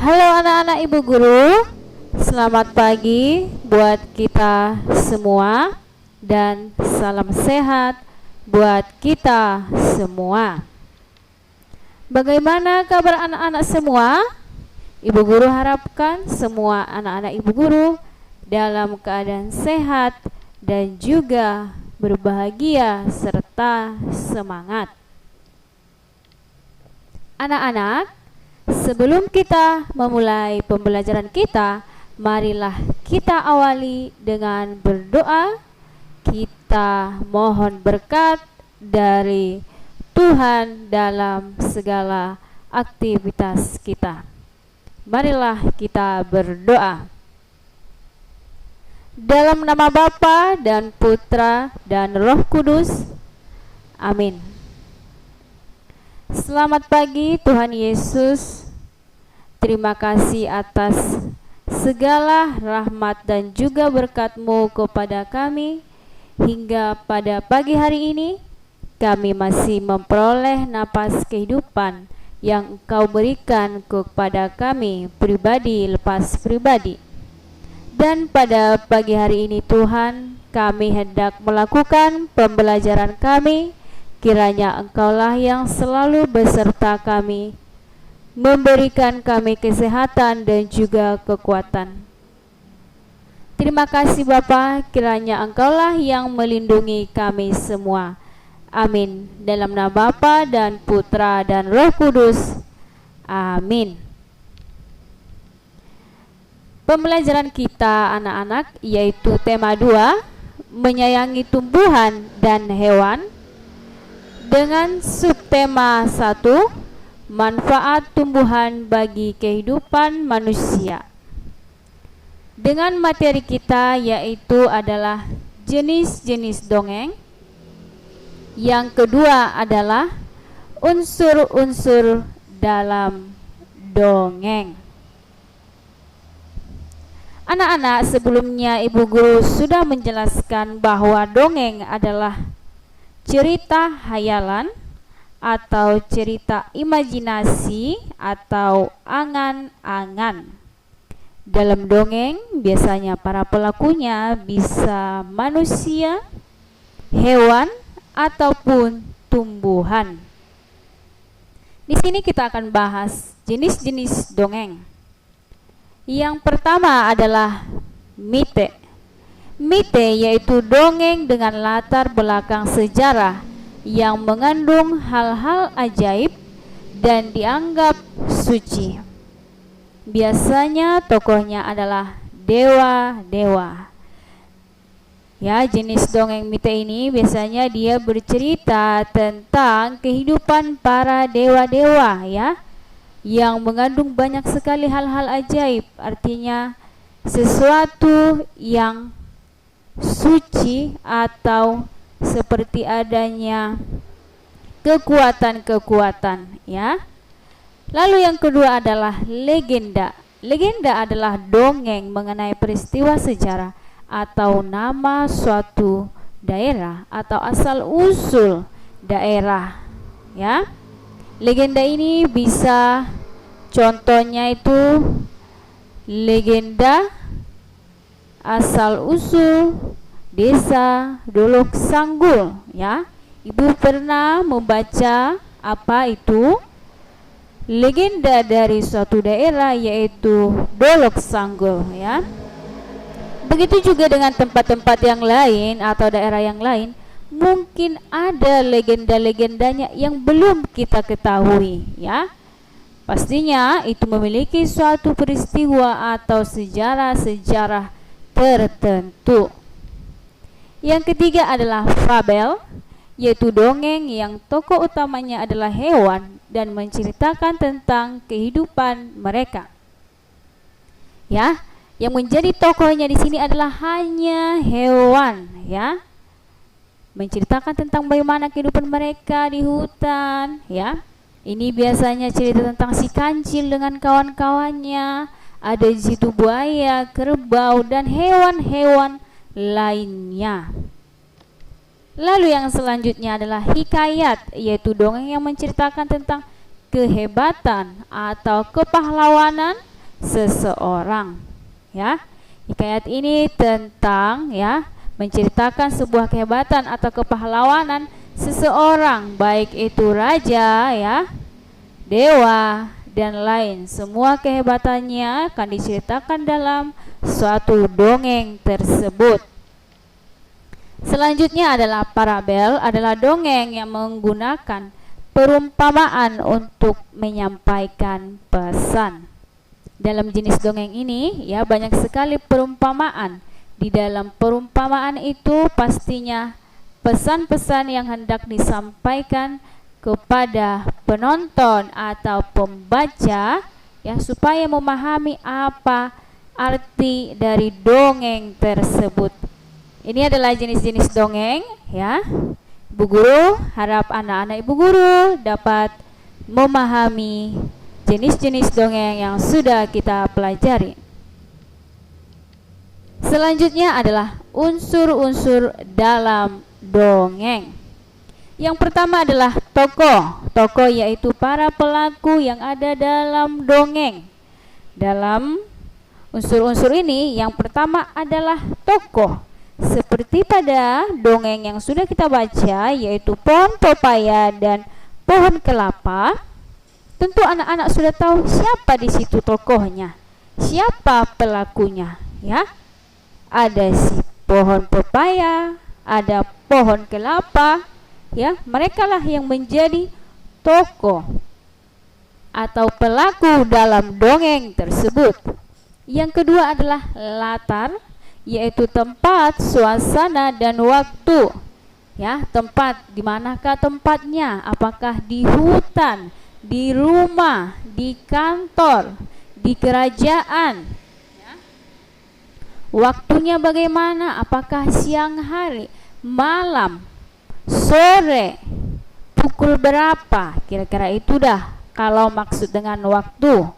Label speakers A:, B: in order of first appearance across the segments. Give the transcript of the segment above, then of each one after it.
A: Halo anak-anak Ibu Guru, selamat pagi buat kita semua dan salam sehat buat kita semua. Bagaimana kabar anak-anak semua? Ibu Guru harapkan semua anak-anak Ibu Guru dalam keadaan sehat dan juga berbahagia serta semangat. Anak-anak, sebelum kita memulai pembelajaran kita, marilah kita awali dengan berdoa. Kita mohon berkat dari Tuhan dalam segala aktivitas kita. Marilah kita berdoa. Dalam nama Bapa dan Putra dan Roh Kudus. Amin. Selamat pagi Tuhan Yesus. Terima kasih atas segala rahmat dan juga berkat-Mu kepada kami. Hingga pada pagi hari ini kami masih memperoleh napas kehidupan yang Engkau berikan kepada kami pribadi lepas pribadi. Dan pada pagi hari ini Tuhan, kami hendak melakukan pembelajaran kami. Kiranya Engkaulah yang selalu beserta kami, memberikan kami kesehatan dan juga kekuatan. Terima kasih Bapa, kiranya Engkaulah yang melindungi kami semua. Amin. Dalam nama Bapa dan Putra dan Roh Kudus. Amin. Pembelajaran kita anak-anak yaitu tema 2, menyayangi tumbuhan dan hewan, dengan subtema 1, manfaat tumbuhan bagi kehidupan manusia. Dengan materi kita yaitu adalah jenis-jenis dongeng. Yang kedua adalah unsur-unsur dalam dongeng. Anak-anak, sebelumnya Ibu Guru sudah menjelaskan bahwa dongeng adalah cerita hayalan atau cerita imajinasi atau angan-angan. Dalam dongeng biasanya para pelakunya bisa manusia, hewan, ataupun tumbuhan. Di sini kita akan bahas jenis-jenis dongeng. Yang pertama adalah mite. Mite yaitu dongeng dengan latar belakang sejarah yang mengandung hal-hal ajaib dan dianggap suci. Biasanya tokohnya adalah dewa-dewa. Ya, jenis dongeng mite ini biasanya dia bercerita tentang kehidupan para dewa-dewa ya, yang mengandung banyak sekali hal-hal ajaib. Artinya sesuatu yang suci atau seperti adanya kekuatan-kekuatan ya. Lalu yang kedua adalah legenda. Legenda adalah dongeng mengenai peristiwa sejarah atau nama suatu daerah atau asal usul daerah ya. Legenda ini bisa contohnya itu legenda asal usul desa Dolok Sanggul ya. Ibu pernah membaca apa itu? Legenda dari suatu daerah yaitu Dolok Sanggul ya. Begitu juga dengan tempat-tempat yang lain atau daerah yang lain, mungkin ada legenda-legendanya yang belum kita ketahui ya. Pastinya itu memiliki suatu peristiwa atau sejarah-sejarah tertentu. Yang ketiga adalah fabel, yaitu dongeng yang tokoh utamanya adalah hewan dan menceritakan tentang kehidupan mereka. Ya, yang menjadi tokohnya di sini adalah hanya hewan, ya. Menceritakan tentang bagaimana kehidupan mereka di hutan, ya. Ini biasanya cerita tentang si kancil dengan kawan-kawannya. Ada di situ buaya, kerbau, dan hewan-hewan lainnya. Lalu yang selanjutnya adalah hikayat, yaitu dongeng yang menceritakan tentang kehebatan atau kepahlawanan seseorang. Ya, hikayat ini tentang menceritakan sebuah kehebatan atau kepahlawanan seseorang, baik itu raja, dewa, dan lain. Semua kehebatannya akan diceritakan dalam suatu dongeng tersebut. Selanjutnya adalah parabel, adalah dongeng yang menggunakan perumpamaan untuk menyampaikan pesan. Dalam jenis dongeng ini banyak sekali perumpamaan. Di dalam perumpamaan itu pastinya pesan-pesan yang hendak disampaikan kepada penonton atau pembaca supaya memahami apa arti dari dongeng tersebut. Ini adalah jenis-jenis dongeng Ibu guru harap anak-anak ibu guru dapat memahami jenis-jenis dongeng yang sudah kita pelajari. Selanjutnya adalah unsur-unsur dalam dongeng. Yang pertama adalah tokoh. Tokoh yaitu para pelaku yang ada dalam dongeng. Dalam unsur-unsur ini yang pertama adalah tokoh. Seperti pada dongeng yang sudah kita baca, yaitu pohon pepaya dan pohon kelapa. Tentu anak-anak sudah tahu siapa di situ tokohnya, siapa pelakunya. Ada si pohon pepaya, ada pohon kelapa. Mereka lah yang menjadi tokoh atau pelaku dalam dongeng tersebut. Yang kedua adalah latar, yaitu tempat, suasana, dan waktu. Tempat, di manakah tempatnya? Apakah di hutan, di rumah, di kantor, di kerajaan? Waktunya bagaimana? Apakah siang hari, malam, sore, pukul berapa? Kira-kira itu dah kalau maksud dengan waktu.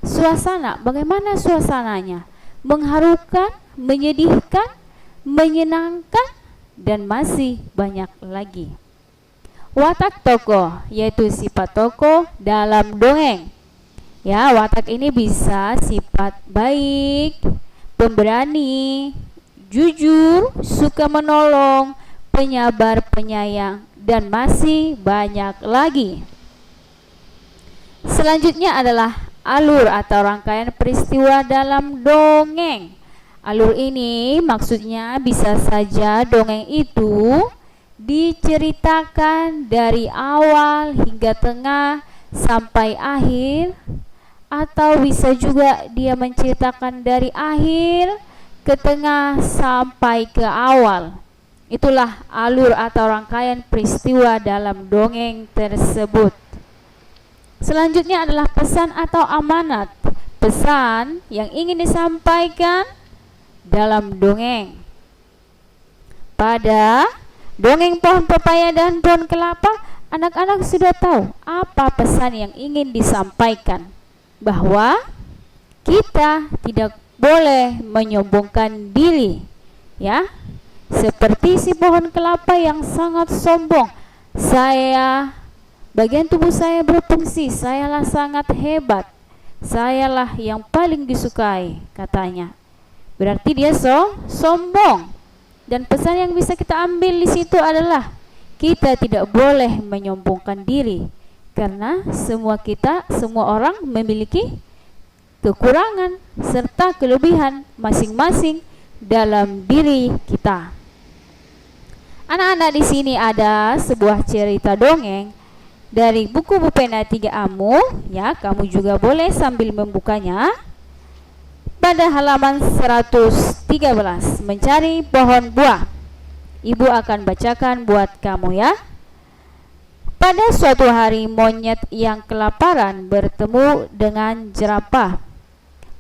A: Suasana, bagaimana suasananya? Mengharukan, menyedihkan, menyenangkan, dan masih banyak lagi. Watak tokoh, yaitu sifat tokoh dalam dongeng. Watak ini bisa sifat baik, pemberani, jujur, suka menolong, penyabar, penyayang, dan masih banyak lagi. Selanjutnya adalah alur atau rangkaian peristiwa dalam dongeng. Alur ini maksudnya bisa saja dongeng itu diceritakan dari awal hingga tengah sampai akhir, atau bisa juga dia menceritakan dari akhir ke tengah sampai ke awal. Itulah alur atau rangkaian peristiwa dalam dongeng tersebut. Selanjutnya adalah pesan atau amanat. Pesan yang ingin disampaikan dalam dongeng. Pada dongeng pohon pepaya dan pohon kelapa, anak-anak sudah tahu apa pesan yang ingin disampaikan. Bahwa kita tidak boleh menyombongkan diri. Seperti si pohon kelapa yang sangat sombong. Bagian tubuh saya berfungsi, sayalah sangat hebat, sayalah yang paling disukai, katanya. Berarti dia sombong. Dan pesan yang bisa kita ambil di situ adalah kita tidak boleh menyombongkan diri, karena semua orang memiliki kekurangan serta kelebihan masing-masing dalam diri kita. Anak-anak, di sini ada sebuah cerita dongeng dari buku Bu Pena 3Amu. Kamu juga boleh sambil membukanya. Pada halaman 113, mencari pohon buah. Ibu akan bacakan buat kamu ya. Pada suatu hari, monyet yang kelaparan bertemu dengan jerapah.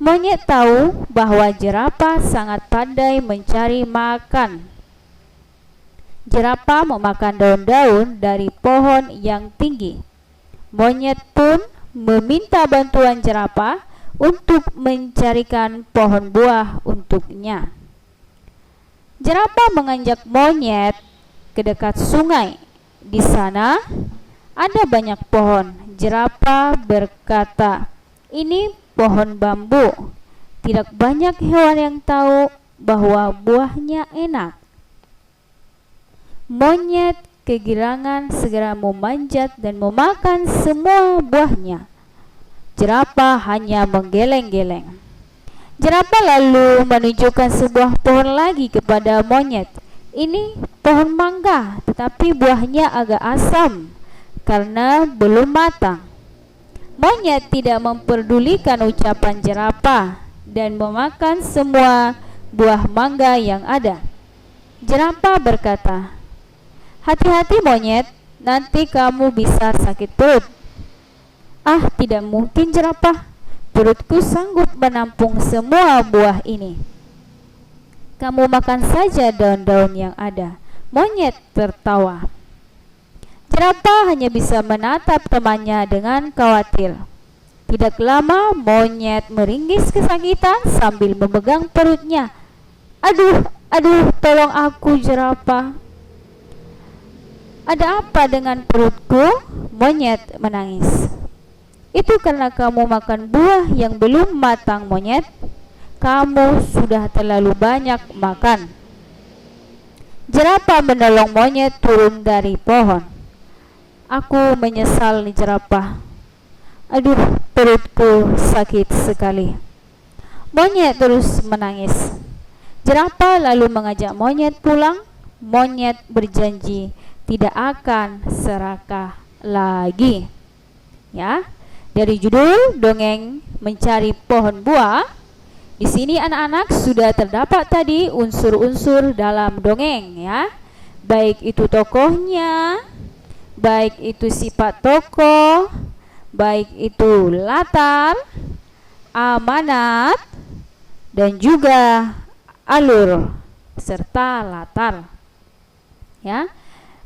A: Monyet tahu bahwa jerapah sangat pandai mencari makan. Jerapah memakan daun-daun dari pohon yang tinggi. Monyet pun meminta bantuan jerapah untuk mencarikan pohon buah untuknya. Jerapah mengajak monyet ke dekat sungai. Di sana ada banyak pohon. Jerapah berkata, "Ini pohon bambu. Tidak banyak hewan yang tahu bahwa buahnya enak. Monyet kegirangan segera memanjat dan memakan semua buahnya. Jerapah hanya menggeleng-geleng. Jerapah lalu menunjukkan sebuah pohon lagi kepada monyet. Ini pohon mangga, tetapi buahnya agak asam karena belum matang. Monyet tidak memperdulikan ucapan jerapah dan memakan semua buah mangga yang ada. Jerapah berkata, "Hati-hati monyet, nanti kamu bisa sakit perut." "Ah, tidak mungkin jerapah. Perutku sanggup menampung semua buah ini." "Kamu makan saja daun-daun yang ada." Monyet tertawa. Jerapah hanya bisa menatap temannya dengan khawatir. Tidak lama monyet meringis kesakitan sambil memegang perutnya. Aduh, tolong aku jerapah." "Ada apa dengan perutku?" Monyet menangis. "Itu karena kamu makan buah yang belum matang monyet. Kamu sudah terlalu banyak makan." Jerapah menolong monyet turun dari pohon. "Aku menyesal nih jerapah. Aduh, perutku sakit sekali." Monyet terus menangis. Jerapah lalu mengajak monyet pulang. Monyet berjanji tidak akan serakah lagi. Ya, dari judul dongeng mencari pohon buah, di sini anak-anak sudah terdapat tadi unsur-unsur dalam dongeng ya. Baik itu tokohnya, baik itu sifat tokoh, baik itu latar, amanat, dan juga alur serta latar. Ya.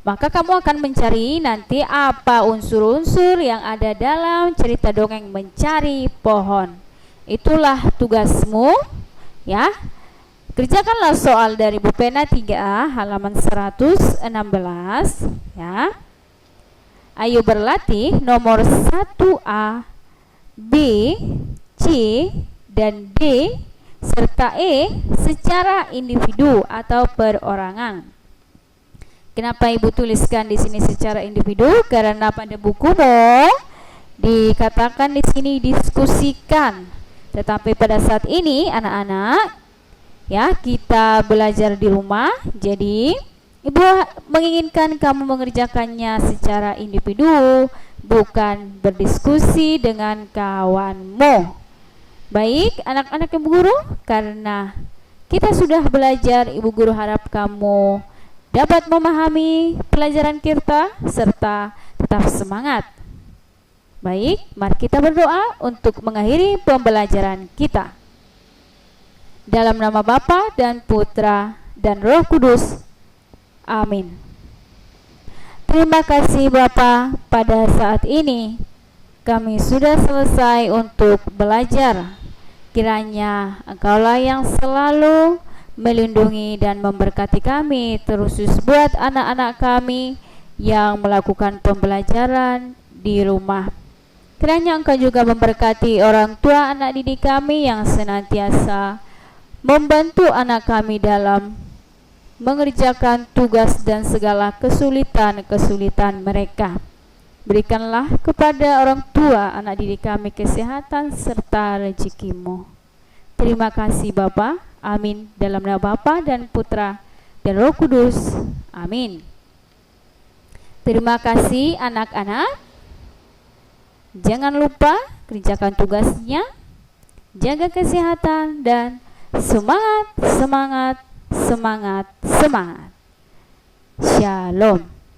A: Maka kamu akan mencari nanti apa unsur-unsur yang ada dalam cerita dongeng mencari pohon. Itulah tugasmu, ya. Kerjakanlah soal dari Bu Pena 3A halaman 116, ya. Ayo berlatih nomor 1A, B, C, dan D serta E secara individu atau perorangan. Kenapa Ibu tuliskan di sini secara individu? Karena pada bukumu dikatakan di sini diskusikan. Tetapi pada saat ini anak-anak, ya, kita belajar di rumah. Jadi Ibu menginginkan kamu mengerjakannya secara individu, bukan berdiskusi dengan kawanmu. Baik, anak-anak Ibu Guru, karena kita sudah belajar, Ibu Guru harap kamu dapat memahami pelajaran kita serta tetap semangat. Baik, mari kita berdoa untuk mengakhiri pembelajaran kita. Dalam nama Bapa dan Putra dan Roh Kudus. Amin. Terima kasih Bapa, pada saat ini kami sudah selesai untuk belajar. Kiranya Engkaulah yang selalu melindungi dan memberkati kami, terusus buat anak-anak kami yang melakukan pembelajaran di rumah. Kiranya Engkau juga memberkati orang tua anak didik kami yang senantiasa membantu anak kami dalam mengerjakan tugas dan segala kesulitan-kesulitan mereka. Berikanlah kepada orang tua anak didik kami kesehatan serta rezeki-Mu. Terima kasih Bapa. Amin. Dalam nama Bapa dan Putra dan Roh Kudus. Amin. Terima kasih anak-anak. Jangan lupa kerjakan tugasnya, jaga kesehatan, dan semangat, semangat, semangat, semangat. Shalom.